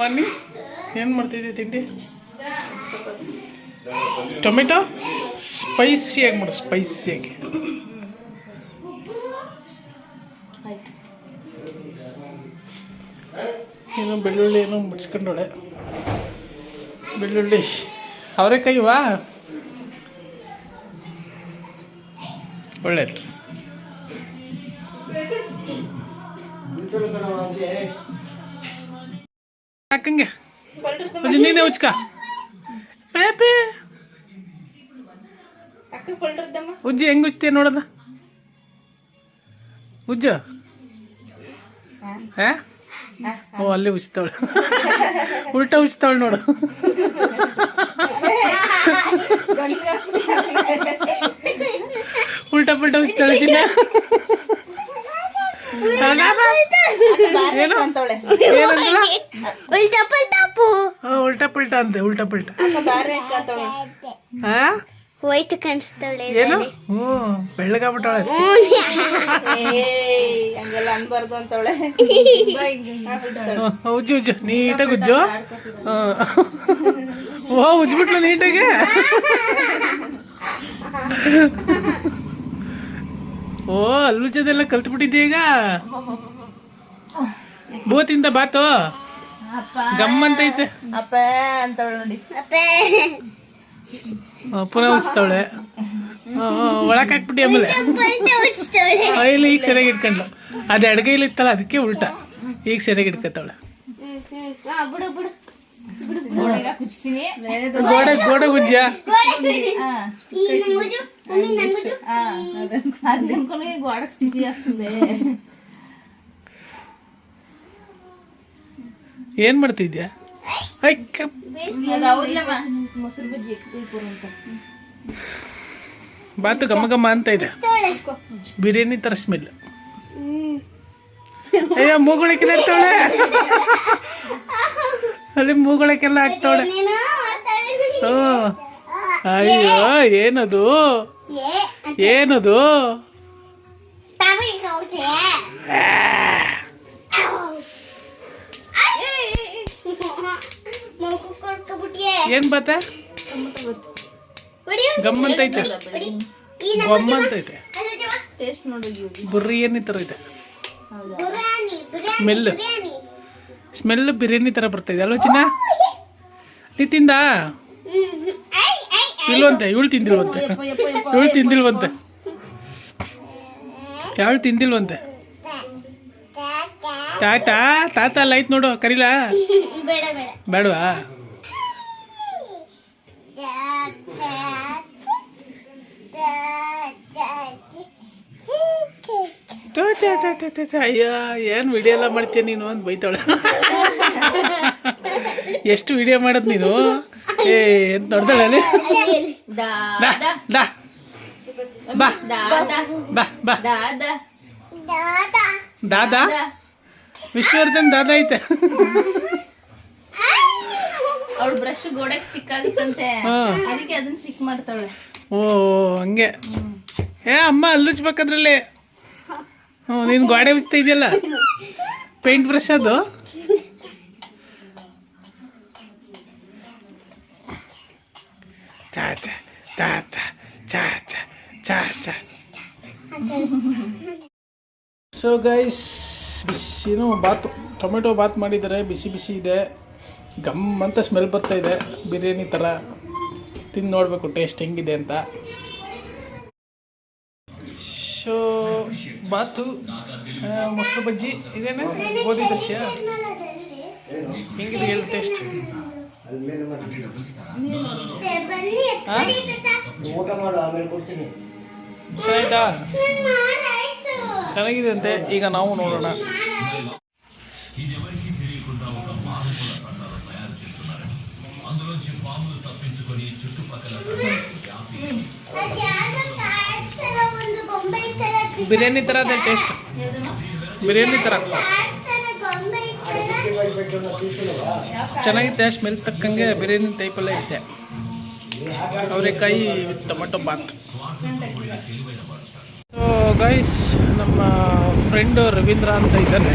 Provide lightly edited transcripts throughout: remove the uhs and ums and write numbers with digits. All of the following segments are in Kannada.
ಬನ್ನಿ, ಏನು ಮಾಡ್ತಿದ್ದೀವಿ ತಿಂಡಿ? ಟೊಮೆಟೊ ಸ್ಪೈಸಿಯಾಗಿ ಮಾಡು, ಸ್ಪೈಸಿಯಾಗಿ. ಏನೋ ಬೆಳ್ಳುಳ್ಳಿ ಏನೋ ಮುಡ್ಸ್ಕೊಂಡೋಳೆ. ಬೆಳ್ಳುಳ್ಳಿ ಅವರೆಕಾಯಿವಾ ಒಳ್ಳೇದು. ಹಾಕಂಗೆ ನೀನೇ ಉಚ್ಕ ಪೇಪೆ ಉಜ್ಜಿ ಹೆಂಗ್ ಉಜ್ತೀಯ ನೋಡದ ಉಜ್ಜ. ಓ ಅಲ್ಲಿ ಉಜ್ತಾವಳು, ಉಲ್ಟಾ ಉಜ್ತಾವಳು ನೋಡು. ಉಲ್ಟಾ ಪುಲ್ಟಾ ಉಜ್ತಾಳೆ ಚಿನ್ನ. ಉಲ್ಟಾ ಪುಲ್ಟಾ ಅಂತೆ, ಉಲ್ಟಾ ಪುಲ್ಟಾ. ವೈಟ್ ಕಾಣಿಸ್ತಾಳೆ ಏನು? ಹ್ಞೂ ಬೆಳ್ಳಗಾಗ್ಬಿಟ್ಟವಳೆ. ಹಂಗೆಲ್ಲ ಅನ್ಬಾರ್ದು ಅಂತವಳೆ. ಉಜ್ಜು ಉಜ್ಜು ನೀಟಾಗಿ ಉಜ್ಜು. ಓ ಉಜ್ಬಿಟ್ಲು ನೀಟಾಗಿ. ಓ ಅಲ್ಲಿ ಉಜ್ಜೋದೆಲ್ಲ ಕಲ್ತ್ಬಿಟ್ಟಿದ್ದೆ ಈಗ. ಬೋತಿಂದ ಬಾತು ಗಮ್ಮಂತೈತೆ. ಅಪ್ಪ ಅಂತವಳೆ ನೋಡಿ. ಪುನಃ ಉಜ್ತಾವಳೆ. ಒಳಕ್ ಹಾಕ್ಬಿಟ್ಟು ಆಮೇಲೆ ಇಲ್ಲಿ ಈಗ ಸರಿಯಾಗಿ ಇಟ್ಕೊಂಡ್ಲು. ಅದು ಎಡಗೈಲಿ ಇತ್ತಲ್ಲ ಅದಕ್ಕೆ ಉಲ್ಟಾ. ಈಗ ಸರಿಯಾಗಿ ಇಟ್ಕೊತಾವಳೆ. ಗೋಡೆ ಗೋಡೆ ಉಜ್ಜ. ಏನ್ ಮಾಡ್ತಿದ್ಯಾ? ಬಾತು ಘಮ ಘಮ ಅಂತ ಇದೆ. ಬಿರಿಯಾನಿ ತರ ಸ್ಮೆಲ್. ಅಯ್ಯೋ ಮೂಗೊಳಕ್ಕೆಲ್ಲ ಹಾಕ್ತಾವಳೆ. ಅಲ್ಲಿ ಮೂಗೊಳಕ್ಕೆಲ್ಲ ಹಾಕ್ತಾವಳೆ. ಅಯ್ಯೋ ಏನದು ಏನದು? ಏನ್ ಬಾತ ಗಮ್ಮಂತೈತೆ, ಗಮ್ಮಂತೈತೆ. ಬಿರಿಯಾನಿ ತರ ಇದೆ ಸ್ಮೆಲ್. ಸ್ಮೆಲ್ ಬಿರಿಯಾನಿ ತರ ಬರ್ತಾಯಿದೆ ಅಲ್ವ ಚಿನ್ನ? ನೀ ತಿಂದ ಇಲ್ವಂತೆ? ಇವಳು ತಿಂದಿಲ್ವಂತೆ, ಇವಳು ತಿಂದಿಲ್ವಂತೆ, ಯಾವಳು ತಿಂದಿಲ್ವಂತೆ. ತಾತ ತಾತ ಅಲ್ಲ ಐತ್ ನೋಡು, ಕರೀಲಾ? ಬೇಡವಾ? ಅಯ್ಯೋ ಏನು ವಿಡಿಯೋ ಎಲ್ಲ ಮಾಡ್ತೀಯ ನೀನು ಅಂತ ಬೈತಾಳೆ. ಎಷ್ಟು ವಿಡಿಯೋ ಮಾಡೋದು ನೀನು? ಏ ಎಂತ ನೋಡ್ದಾಳೆ ಅಲ್ಲಿ. ಬಾ ಬಾ ಬಾ ದಾದಾ ವಿಷ್ಣುವರ್ಧನ್ ದಾದಾ ಐತೆ. ಅವಳು ಬ್ರಷ್ ಗೋಡೆಗೆ ಸ್ಟಿಕ್ ಆಗಿತ್ತಂತೆ, ಅದಕ್ಕೆ ಅದನ್ನ ಸ್ಟಿಕ್ ಮಾಡ್ತಾವಳೆ. ಓ ಹಂಗೆ. ಏ ಅಮ್ಮ ಅಲ್ಲುಚ್ಬೇಕದ್ರಲ್ಲಿ. ಹ್ಞೂ ನೀನು ಗೋಡೆ ಉಜ್ತಾ ಇದೆಯಲ್ಲ ಪೇಂಟ್ ಬ್ರಷ್ ಅದು. ಚಾಚ ಚಾಚ ಚಾಚ ಚಾಚ. ಸೊ ಗೈಸ್, ಬಿಸಿನೂ ಬಾತು, ಟೊಮೆಟೊ ಬಾತ್ ಮಾಡಿದ್ದಾರೆ. ಬಿಸಿ ಬಿಸಿ ಇದೆ, ಗಮ್ ಅಂತ ಸ್ಮೆಲ್ ಬರ್ತಾ ಇದೆ, ಬಿರಿಯಾನಿ ಥರ. ತಿಂದು ನೋಡಬೇಕು ಟೇಸ್ಟ್ ಹೆಂಗಿದೆ ಅಂತ. ಸೊ ಬಾತು, ಮೊಸರು ಬಜ್ಜಿ ಇದೇನೆ, ಗೋಧಿ ದೋಸೆ. ಹೆಂಗಿದೆ ಹೇಳಿ ಟೇಸ್ಟ್? ಚೆನ್ನಾಯ್ತಾ? ಚೆನ್ನಾಗಿದೆ ಅಂತೆ. ಈಗ ನಾವು ನೋಡೋಣ. ಬಿರಿಯಾನಿ ಥರ ಅದೇ ಟೇಸ್ಟ್, ಬಿರಿಯಾನಿ ಥರ ಚೆನ್ನಾಗಿದೆ. ಸ್ಮೆಲ್ ತಕ್ಕಂಗೆ ಬಿರಿಯಾನಿ ಟೈಪಲ್ಲೇ ಐತೆ. ಅವರೆಕಾಯಿ with tomato bath. So guys, ನಮ್ಮ ಫ್ರೆಂಡು ರವೀಂದ್ರ ಅಂತ ಇದ್ದಾನೆ.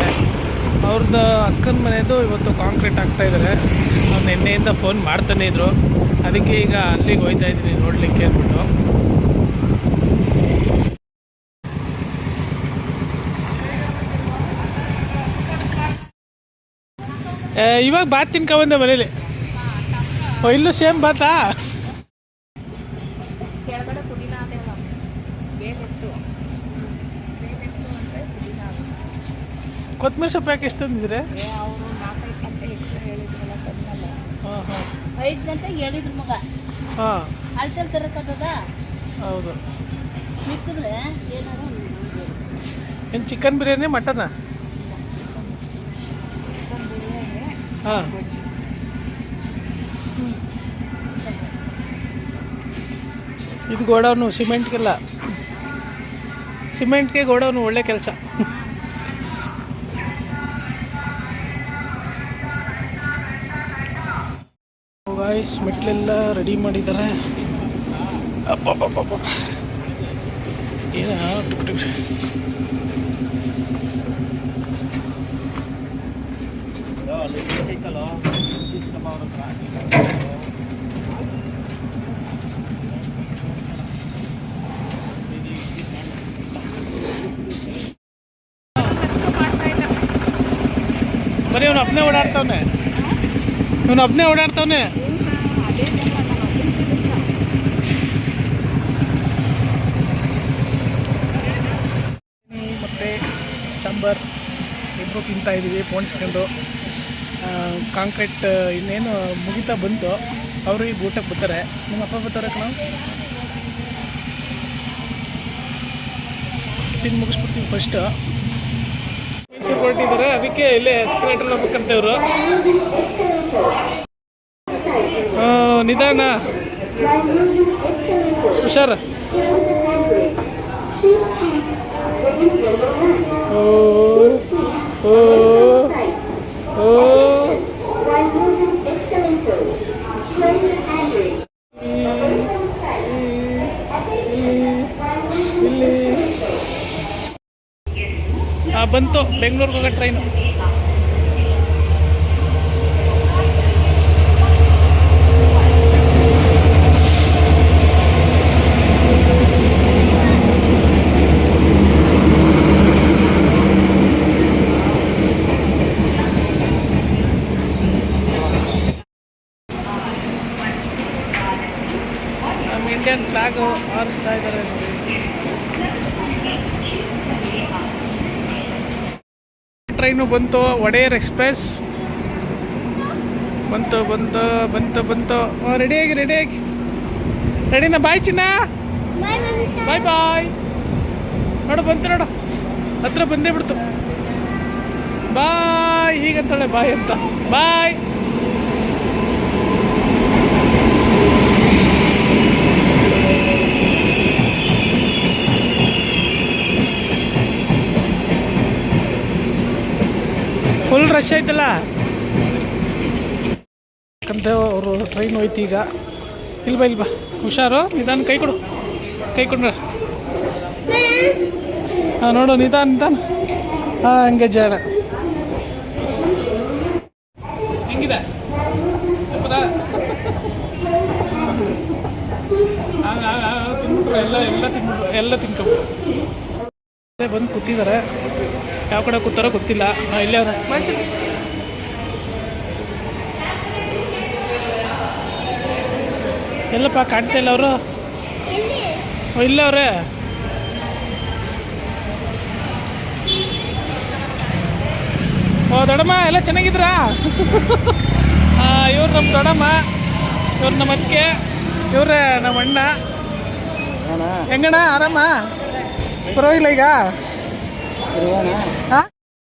ಅವ್ರದ್ದು ಅಕ್ಕನ ಮನೆಯದು ಇವತ್ತು ಕಾಂಕ್ರೀಟ್ ಆಗ್ತಾ ಇದ್ದಾರೆ. ಅವ್ರು ನಿನ್ನೆಯಿಂದ ಫೋನ್ ಮಾಡ್ತಾನೆ ಇದ್ರು. ಅದಕ್ಕೆ ಈಗ ಅಲ್ಲಿಗೆ ಹೋಗ್ತಾ ಇದ್ದೀನಿ ನೋಡಲಿಕ್ಕೆ ಅಂದ್ಬಿಟ್ಟು. ಇವಾಗ ಬಾತ್ ತಿನ್ಕೊಂಬಂದೆ ಮನೇಲಿ. ಇಲ್ಲೂ ಸೇಮ್ ಬಾತಾ? ಕೆಳಗಡೆ ಪುದೀನ ಅದೆಲ್ಲ ಬೇಲೆತ್ತು ಅಂದರೆ ಪುದೀನ ಕೊತ್ತಂಬರಿ ಸೊಪ್ಪು ಯಾಕೆ ಎಷ್ಟು ತಂದಿದ್ರೆ? ಅವರು 4-5 ಗಂಟೆ ಎಕ್ಸ್ಟ್ರಾ ಹೇಳಿದ್ರಲ್ಲ ತಂದಲ್ಲ. ಹಾಂ ಹಾಂ 5 ಗಂಟೆಗೆ ಹೇಳಿದ್ರು ಮಗ. ಹಾಂ ಅಳ್ತಲ್ಲಿ ತರಕ್ಕದ ಹೌದು. ಮಿಕ್ಕಿದ್ರೆ ಏನಾರು ಏನು ಚಿಕನ್ ಬಿರಿಯಾನಿ ಮಟನಾ? ಚಿಕನ್ ಬಿರಿಯಾನಿ ಹಾಂ ಗೊಜ್ಜು. ಇದು ಗೋಡೌನು ಸಿಮೆಂಟ್ಗೆಲ್ಲ. ಸಿಮೆಂಟ್ಗೆ ಗೋಡೌನು ಒಳ್ಳೆ ಕೆಲಸ. ಗಾಯ್ಸ್ ಮೆಟ್ಲೆಲ್ಲ ರೆಡಿ ಮಾಡಿದ್ದಾರೆ. ಅಬ್ಬಬ್ಬಬ್ಬ ಏನ ಟುಕ್ ಟುಕ್. ಬರೀ ಇವನು ಒಬ್ಬನೇ ಓಡಾಡ್ತಾವನೆ. ಮತ್ತು ಸಾಂಬಾರ್ ಇಬ್ಬರು ತಿಂತಾ ಇದ್ದೀವಿ ಪೋಣಿಸ್ಕೊಂಡು. ಕಾಂಕ್ರೀಟ್ ಇನ್ನೇನು ಮುಗಿತಾ ಬಂತು. ಅವರು ಈಗ ಊಟಕ್ಕೆ ಬರ್ತಾರೆ. ನಿಮ್ಮ ಅಪ್ಪ ಬರ್ತಾರೆ ನಾವು ತಿಂದು ಮುಗಿಸ್ಬಿಡ್ತೀವಿ ಫಸ್ಟು. ಮೈಸೂರು ಹೊರಟಿದ್ದಾರೆ, ಅದಕ್ಕೆ ಇಲ್ಲೇ ಎಸ್ಕಲೇಟರ್ ಹೋಗ್ಬೇಕಂತ ಇವರು. ನಿಧಾನ ಹುಷಾರ. ಓ ಓ ಓ ಇಲ್ಲಿ ಬಂತು ಬೆಂಗಳೂರಿಗೆ ಹೋಗೋ ಟ್ರೈನು. ನಮ್ಮ ಇಂಡಿಯನ್ ಫ್ಲಾಗು ಹಾರಿಸ್ತಾ ಇದ್ದಾರೆ ನೋಡಿ. ಟ್ರೈನು ಬಂತು, ಒಡೆಯರ್ ಎಕ್ಸ್ಪ್ರೆಸ್ ಬಂತು. ರೆಡಿಯಾಗಿ ರೆಡಿನಾ? ಬಾಯ್ ಚಿನ್ನ, ಬಾಯ್. ನೋಡು ಬಂತು, ನೋಡು ಹತ್ರ ಬಂದೇ ಬಿಡ್ತು. ಬಾಯ್ ಹೀಗಂತಾಳೆ, ಬಾಯ್ ಅಂತ. ಬಾಯ್. ಫುಲ್ ರಶ್ ಆಯ್ತಲ್ಲ ಯಾಕಂತ ಅವರು ಟ್ರೈನ್ ಹೋಯ್ತು ಈಗ. ಇಲ್ಬಾ ಹುಷಾರು, ನಿಧಾನ ಕೈ ಕೊಡು ಹಾಂ ನೋಡು, ನಿಧಾನ ಹಾಂ ಹಂಗೆ ಜಾಡ ಹೆಂಗಿದೆ ಸೂಪರಾ? ಎಲ್ಲ ತಿನ್ಕೊಬಿಟ್ಟು ಬಂದು ಕೂತಿದ್ದಾರೆ. ಯಾವ ಕಡೆ ಕೂತಾರೋ ಗೊತ್ತಿಲ್ಲ. ಇಲ್ಲೇ ಅವ್ರ ಎಲ್ಲಪ್ಪ ಕಾಣ್ತಾ ಇಲ್ಲ ಅವರು. ಇಲ್ಲ ಅವ್ರೆ. ಓ ದೊಡ್ಡಮ್ಮ ಎಲ್ಲ ಚೆನ್ನಾಗಿದ್ರಾ? ಇವ್ರು ನಮ್ಮ ದೊಡ್ಡಮ್ಮ, ಇವ್ರು ನಮ್ಮ ಅತ್ತಿಗೆ, ಇವ್ರೆ ನಮ್ಮ ಅಣ್ಣ. ಹೆಂಗಣ್ಣ ಆರಾಮ? ಪರವಾಗಿಲ್ಲ ಈಗ?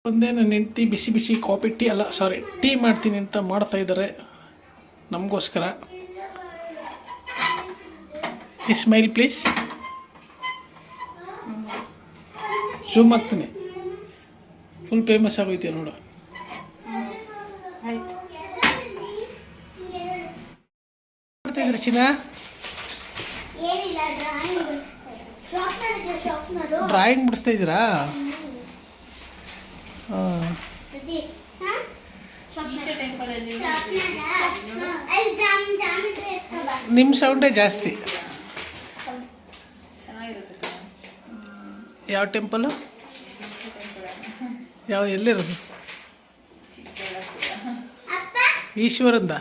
ಒಂದೇ ನನ್ನ ಹೆಂಡತಿ ಬಿಸಿ ಕಾಫಿ ಟೀ ಮಾಡ್ತೀನಿ ಅಂತ ಮಾಡ್ತಾ ಇದ್ದಾರೆ ನಮಗೋಸ್ಕರ. Smile please. ಝೂಮ್ ಆಗ್ತೀನಿ. ಫುಲ್ ಫೇಮಸ್ ಆಗೋಯ್ತೀಯ ನೋಡು. ಮಾಡ್ತಾ ಇದ್ರಿ ಚಿನ್ನ? ಡ್ರಾಯಿಂಗ್ ಬಿಡಿಸ್ತಾ ಇದ್ದೀರಾ? ಈಶಾ ಟೆಂಪಲ್ ಅಲ್ಲಿ ನಿಮ್ಮ ಸೌಂಡೇ ಜಾಸ್ತಿ. ಚೆನ್ನಾಗಿರುತ್ತೆ. ಯಾವ ಟೆಂಪಲು? ಯಾವ ಎಲ್ಲಿರೋದು? ಈಶ್ವರಂದ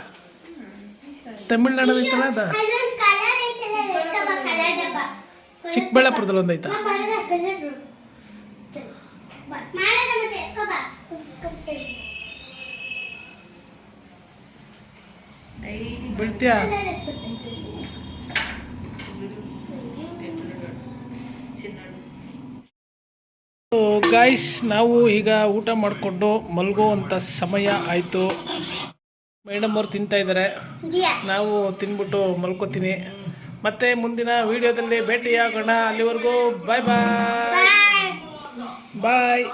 ತಮಿಳ್ನಾಡಲ್ಲಿ ಐತಲ್ಲ ಅದ? ಚಿಕ್ಕಬಳ್ಳಾಪುರದಲ್ಲಿ ಒಂದೈತಾ? ಬೀಳ್ತೀಯಾ? ಗಾಯ್ಸ್, ನಾವು ಈಗ ಊಟ ಮಾಡಿಕೊಂಡು ಮಲಗುವಂಥ ಸಮಯ ಆಯಿತು. ಮೇಡಮ್ ಅವ್ರು ತಿಂತಾ ಇದ್ದಾರೆ, ನಾವು ತಿನ್ಬಿಟ್ಟು ಮಲ್ಕೋತೀನಿ. ಮತ್ತೆ ಮುಂದಿನ ವಿಡಿಯೋದಲ್ಲಿ ಭೇಟಿಯಾಗೋಣ. ಅಲ್ಲಿವರೆಗೂ ಬಾಯ್ ಬಾಯ್ ಬಾಯ್.